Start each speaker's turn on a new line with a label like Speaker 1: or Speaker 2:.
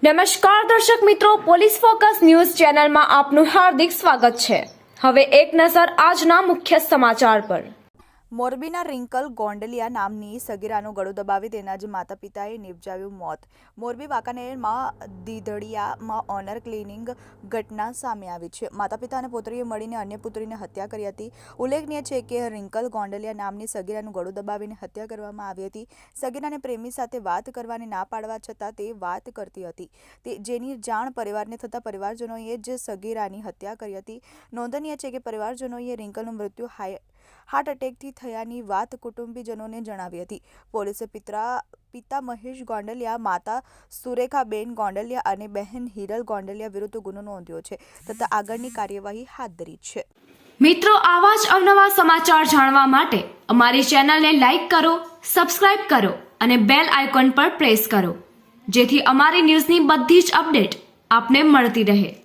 Speaker 1: નમસ્કાર દર્શક મિત્રો, પોલીસ ફોકસ ન્યૂઝ ચેનલમાં આપનું હાર્દિક સ્વાગત છે। હવે એક નજર આજના મુખ્ય સમાચાર પર।
Speaker 2: મોરબીના રિંકલ ગોંડલિયા નામની સગીરાનું ગળું દબાવી તેના જ માતા પિતાએ નિપજાવ્યું મોત। મોરબી વાંકાનેરમાં દીધડિયામાં ઓનર ક્લિનિંગ ઘટના સામે આવી છે। માતા પિતા અને પુત્રીએ મળીને અન્ય પુત્રીને હત્યા કરી હતી। ઉલ્લેખનીય છે કે રિંકલ ગોંડલિયા નામની સગીરાનું ગળું દબાવીને હત્યા કરવામાં આવી હતી। સગીરાને પ્રેમી સાથે વાત કરવાની ના પાડવા છતાં તે વાત કરતી હતી, જેની જાણ પરિવારને થતાં પરિવારજનોએ જ સગીરાની હત્યા કરી હતી। નોંધનીય છે કે પરિવારજનોએ રિંકલનું મૃત્યુ હાર્ટ એટેકથી થયાની વાત કુટુંબીજનોને જણાવી હતી। પોલીસે પિતા મહેશ ગોંડલિયા, માતા સુરેખાબેન ગોંડલિયા અને બહેન હિરલ ગોંડલિયા વિરુદ્ધ ગુનો નોંધ્યો છે તથા આગળની કાર્યવાહી હાથ ધરી છે।
Speaker 1: મિત્રો, આવા જ અવનવા સમાચાર જાણવા માટે અમારી ચેનલને લાઈક કરો, સબસ્ક્રાઇબ કરો અને બેલ આઇકોન પર પ્રેસ કરો, જેથી અમારી ન્યૂઝની બધી જ અપડેટ આપને મળતી રહે।